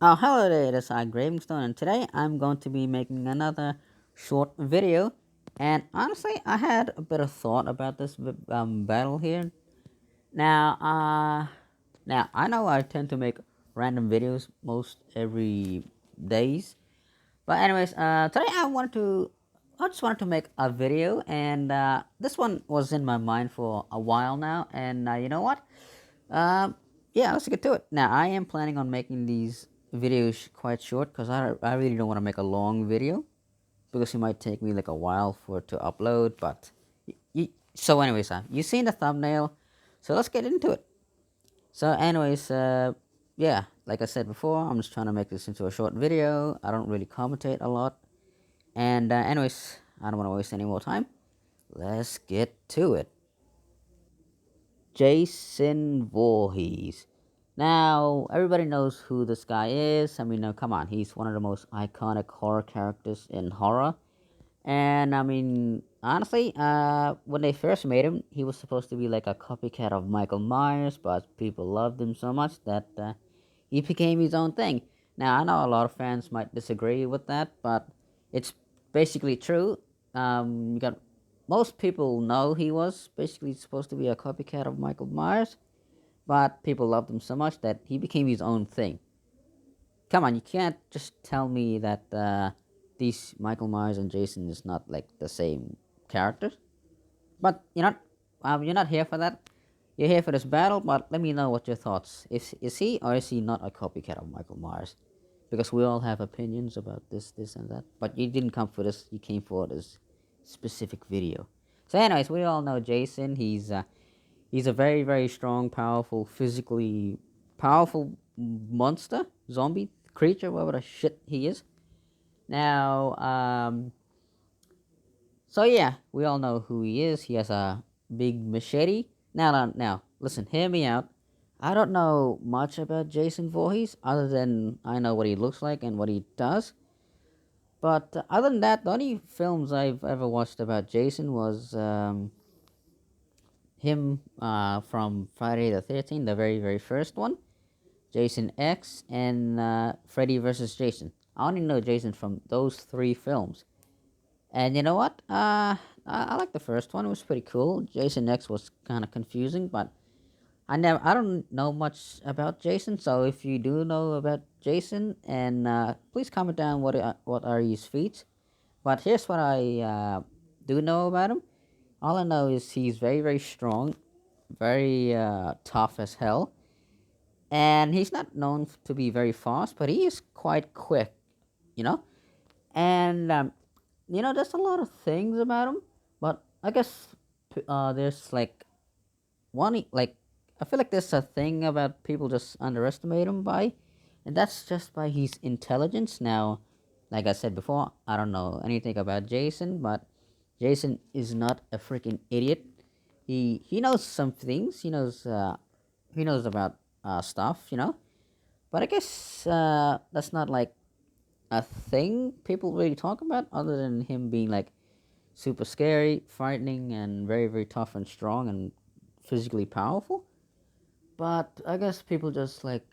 Oh, hello there, it is I, Gravingstone, and today I'm going to be making another short video. And honestly, I had a bit of thought about this battle here. Now, I know I tend to make random videos most every days, but anyways, today I just wanted to make a video, and this one was in my mind for a while now. And you know what? Um, yeah, let's get to it. Now, I am planning on making these videos quite short because I really don't want to make a long video because it might take me like a while for it to upload. But so, anyways, you seen the thumbnail, so let's get into it. So, anyways, yeah, like I said before, I'm just trying to make this into a short video. I don't really commentate a lot, and anyways, I don't want to waste any more time. Let's get to it. Jason Voorhees. Now, everybody knows who this guy is. I mean, come on, he's one of the most iconic horror characters in horror. And I mean, honestly, when they first made him, he was supposed to be like a copycat of Michael Myers, but people loved him so much that he became his own thing. Now, I know a lot of fans might disagree with that, but it's basically true. You got most people know he was basically supposed to be a copycat of Michael Myers, but people loved him so much that he became his own thing. Come on, you can't just tell me that these Michael Myers and Jason is not like the same characters. But you're not here for that. You're here for this battle. But let me know what your thoughts. Is he or is he not a copycat of Michael Myers? Because we all have opinions about this, and that. But you didn't come for this. You came for this specific video. So, anyways, we all know Jason. He's a very very strong, powerful, physically powerful monster, zombie creature, whatever the shit he is. Now, so yeah, we all know who he is. He has a big machete. Now, listen, hear me out. I don't know much about Jason Voorhees other than I know what he looks like and what he does. But other than that, the only films I've ever watched about Jason was him from Friday the 13th, the very, very first one, Jason X, and Freddy vs. Jason. I only know Jason from those three films. And you know what? I like the first one. It was pretty cool. Jason X was kind of confusing, but I don't know much about Jason. So if you do know about Jason, and please comment down what are his feats. But here's what I do know about him. All I know is he's very very strong, very tough as hell, and he's not known to be very fast, but he is quite quick. You know, and there's a lot of things about him, but I guess there's like like I feel like there's a thing about people just underestimate him by, and that's just by his intelligence. Now, like I said before, I don't know anything about Jason, but Jason is not a freaking idiot. He knows some things. He knows about stuff. But I guess that's not like a thing people really talk about, other than him being like super scary, frightening, and very, very tough and strong and physically powerful. But I guess people just like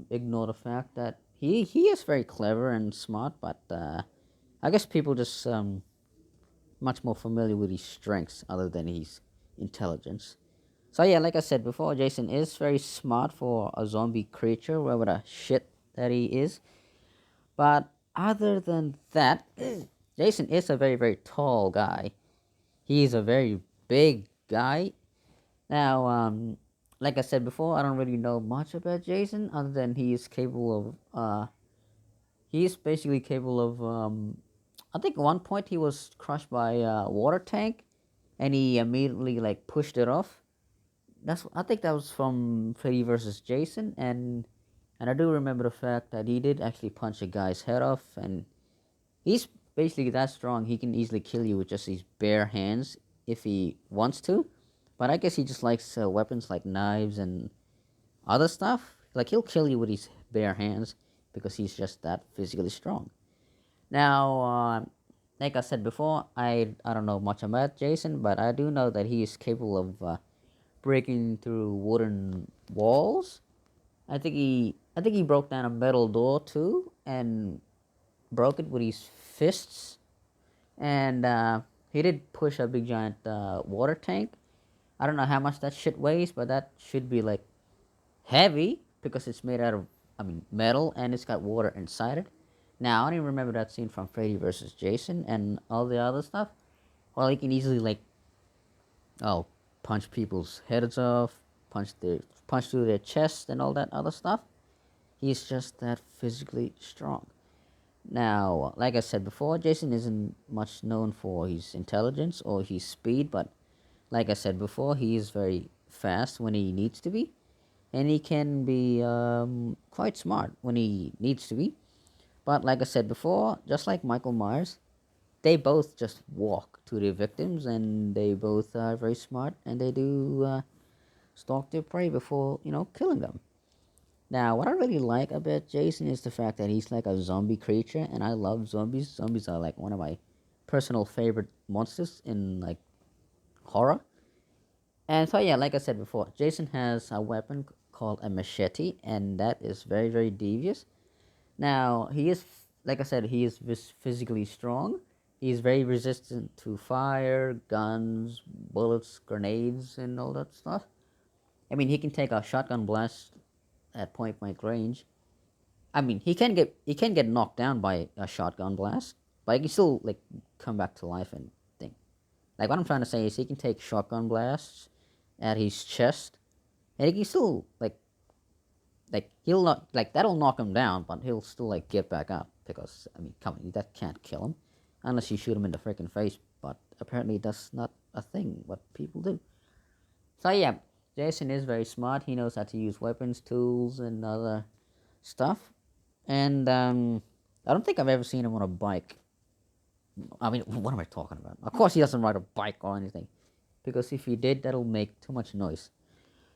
ignore the fact that he is very clever and smart. But I guess people just much more familiar with his strengths other than his intelligence. So yeah, like I said before, Jason is very smart for a zombie creature, whatever the shit that he is. But other than that, Jason is a very, very tall guy. He's a very big guy. Now, like I said before, I don't really know much about Jason other than he is capable of. He's basically capable of. I think at one point he was crushed by a water tank, and he immediately like pushed it off. I think that was from Freddy versus Jason, and I do remember the fact that he did actually punch a guy's head off, and he's basically that strong. He can easily kill you with just his bare hands if he wants to. But I guess he just likes weapons like knives and other stuff. Like he'll kill you with his bare hands because he's just that physically strong. Now, like I said before, I don't know much about Jason, but I do know that he is capable of breaking through wooden walls. I I think he broke down a metal door too and broke it with his fists. And he did push a big giant water tank. I don't know how much that shit weighs, but that should be like heavy because it's made out of, I mean, metal and it's got water inside it. Now I don't even remember that scene from Freddy versus Jason and all the other stuff. Well, he can easily like, oh, punch people's heads off, punch through their chest and all that other stuff. He's just that physically strong. Now, like I said before, Jason isn't much known for his intelligence or his speed, but like I said before, he is very fast when he needs to be, and he can be quite smart when he needs to be. But like I said before, just like Michael Myers, they both just walk to their victims, and they both are very smart, and they do stalk their prey before killing them. Now, what I really like about Jason is the fact that he's like a zombie creature, and I love zombies. Zombies are like one of my personal favorite monsters in like horror. And so, yeah, like I said before, Jason has a weapon called a machete, and that is very, very devious. Now, he is, like I said, he is physically strong. He's very resistant to fire, guns, bullets, grenades, and all that stuff. I mean, he can take a shotgun blast at point blank range. I mean, he can get knocked down by a shotgun blast, but he can still like come back to life and think. Like what I'm trying to say is he can take shotgun blasts at his chest, and he can still like he'll not like that'll knock him down, but he'll still like get back up because I mean, come on, that can't kill him unless you shoot him in the freaking face. But apparently that's not a thing what people do. So yeah, Jason is very smart. He knows how to use weapons, tools, and other stuff. And I don't think I've ever seen him on a bike. I mean, what am I talking about? Of course, he doesn't ride a bike or anything, because if he did, that'll make too much noise.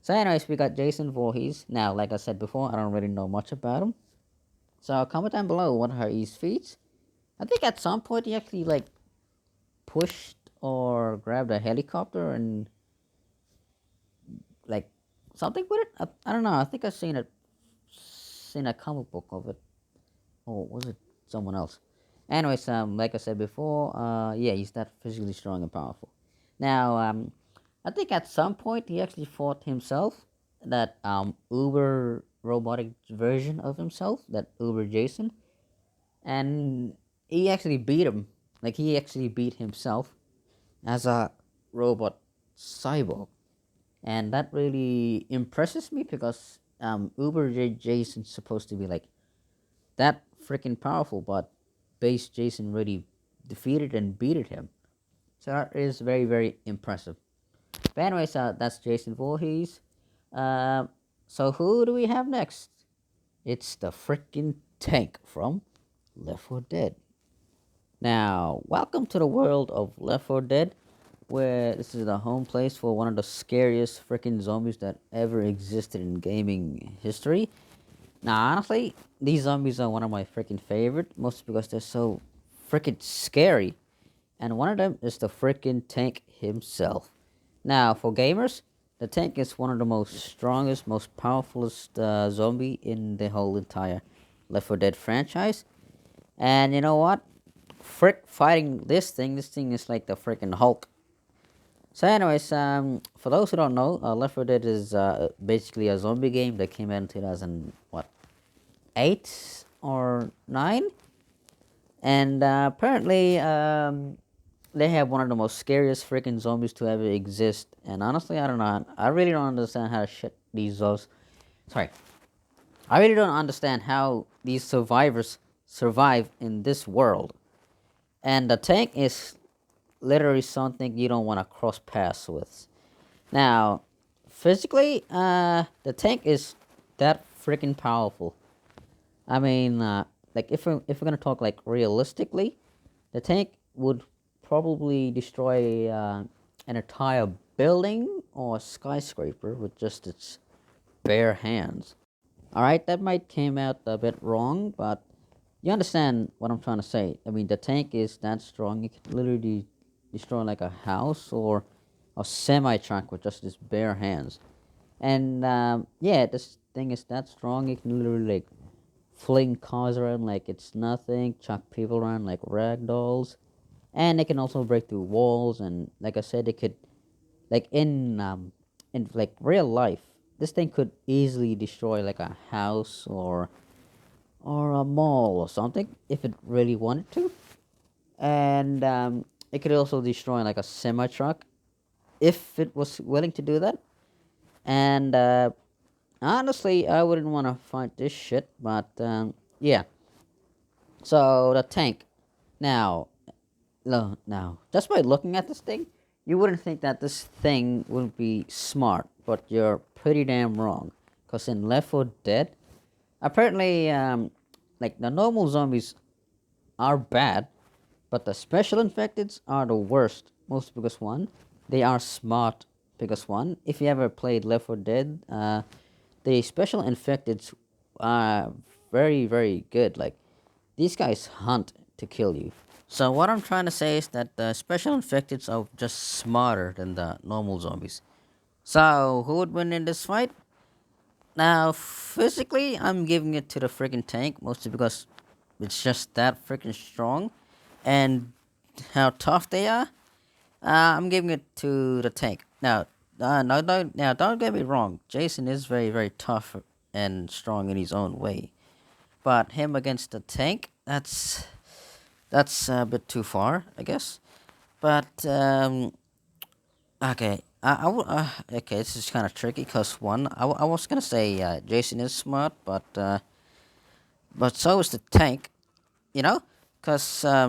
So, anyways, we got Jason Voorhees. Now, like I said before, I don't really know much about him. So, comment down below what are his feats. I think at some point he actually like pushed or grabbed a helicopter and like something with it. I don't know. I think I've seen a comic book of it, or was it someone else? Anyways, like I said before, yeah, he's that physically strong and powerful. Now, I think at some point he actually fought himself, that Uber robotic version of himself, that Uber Jason, and he actually beat him. Like he actually beat himself as a robot cyborg, and that really impresses me because Jason's supposed to be like that freaking powerful, but base Jason really defeated and beated him. So that is very, very impressive. But anyways, that's Jason Voorhees. Uh, so who do we have next? It's the freaking tank from Left 4 Dead. Now, welcome to the world of Left 4 Dead, where this is the home place for one of the scariest freaking zombies that ever existed in gaming history. Now, honestly, these zombies are one of my freaking favorite, mostly because they're so freaking scary. And one of them is the freaking tank himself. Now, for gamers, the tank is one of the most strongest, most powerfulest zombie in the whole entire Left 4 Dead franchise. And you know what? Frick fighting this thing is like the freaking Hulk. So, anyways, for those who don't know, Left 4 Dead is basically a zombie game that came out in 2008 or 9, and apparently they have one of the most scariest freaking zombies to ever exist. And honestly, I don't know. I really don't understand how shit these zombies. Sorry, I really don't understand how these survivors survive in this world. And the tank is literally something you don't want to cross paths with. Now, physically, the tank is that freaking powerful. I mean, like if we're gonna talk like realistically, the tank would probably destroy an entire building or skyscraper with just its bare hands. All right, that might came out a bit wrong, but you understand what I'm trying to say. I mean, the tank is that strong; it could literally destroy like a house or a semi truck with just its bare hands. And yeah, thing is that strong, it can literally like fling cars around like it's nothing, chuck people around like rag dolls, and it can also break through walls. And like I said, it could like in like real life, this thing could easily destroy like a house or a mall or something if it really wanted to. And it could also destroy like a semi truck if it was willing to do that. And honestly, I wouldn't want to fight this shit, but yeah. So the tank. Now, now, just by looking at this thing, you wouldn't think that this thing would be smart, but you're pretty damn wrong. Cause in Left 4 Dead, apparently, like the normal zombies are bad, but the special infecteds are the worst. Most because one, they are smart. Because one, if you ever played Left 4 Dead, the special infecteds are very good. Like these guys hunt to kill you. So what I'm trying to say is that the special infecteds are just smarter than the normal zombies. So who would win in this fight? Now, physically, I'm giving it to the freaking tank, mostly because it's just that freaking strong, and how tough they are. I'm giving it to the tank. Now, now, don't get me wrong. Jason is very tough and strong in his own way, but him against the tank, that's a bit too far, I guess. But okay, okay. This is kind of tricky because one, I was gonna say Jason is smart, but so is the tank. You know, because I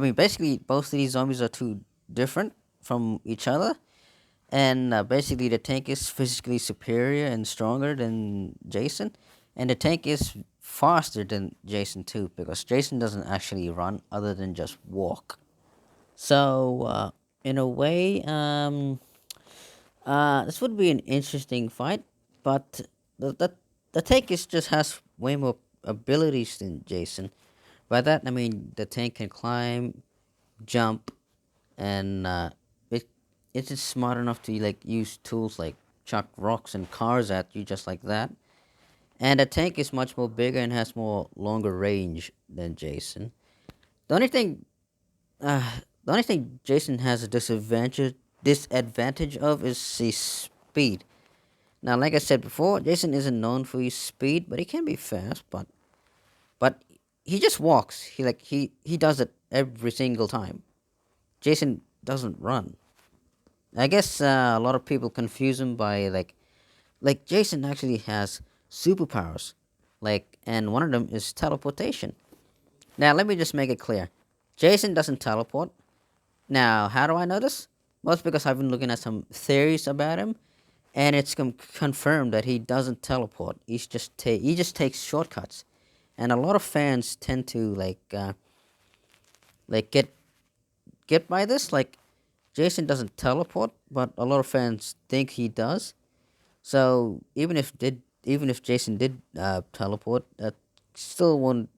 mean, basically both of these zombies are too different from each other, and basically the tank is physically superior and stronger than Jason, and the tank is faster than Jason too because Jason doesn't actually run other than just walk. So in a way, this would be an interesting fight, but the the, the tank is just has way more abilities than Jason. By that I mean the tank can climb, jump, and it's just smart enough to like use tools like chuck rocks and cars at you just like that. And the tank is much more bigger and has more longer range than Jason. The only thing, uh, the only thing Jason has a disadvantage of is his speed. Now, like I said before, Jason isn't known for his speed, but he can be fast. But he just walks. He does it every single time. Jason doesn't run. I guess a lot of people confuse him by like Jason actually has superpowers, like, and one of them is teleportation. Now let me just make it clear, Jason doesn't teleport. Now how do I know this? Well, it's because I've been looking at some theories about him, and it's confirmed that he doesn't teleport. He just takes shortcuts, and a lot of fans tend to like get by this. Like Jason doesn't teleport, but a lot of fans think he does. So even if Jason did teleport, that still won't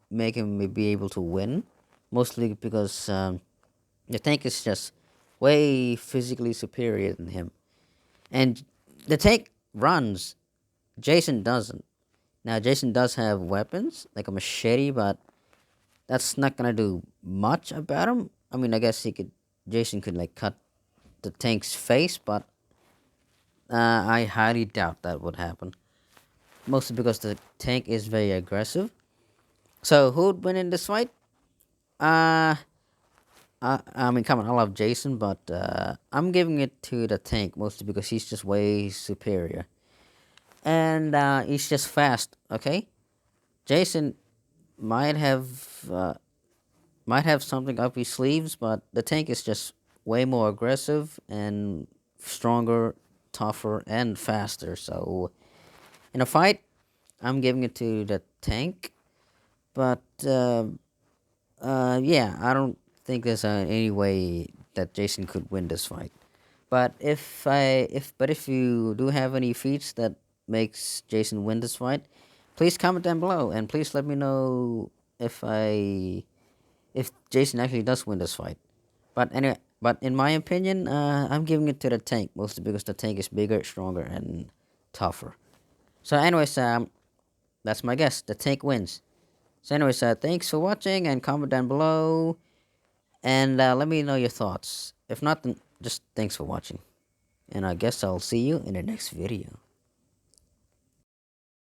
make him be able to win. Mostly because the tank is just way physically superior than him, and the tank runs. Jason doesn't. Now Jason does have weapons like a machete, but that's not gonna do much about him. I mean, I guess he could. Jason could like cut the tank's face, but I highly doubt that would happen. Mostly because the tank is very aggressive. So who would win in this fight? Uh, I mean, come on, I love Jason, but I'm giving it to the tank mostly because he's just way superior, and he's just fast. Okay, Jason might have uh, might have something up his sleeves, but the tank is just way more aggressive and stronger, tougher, and faster. So in a fight, I'm giving it to the tank. But yeah, I don't think there's any way that Jason could win this fight. But if you do have any feats that makes Jason win this fight, please comment down below and please let me know if I if Jason actually does win this fight. But anyway, but in my opinion, I'm giving it to the tank mostly because the tank is bigger, stronger, and tougher. So, anyways, that's my guess. The tank wins. So, anyways, thanks for watching and comment down below, and let me know your thoughts. If not, then just thanks for watching, and I guess I'll see you in the next video.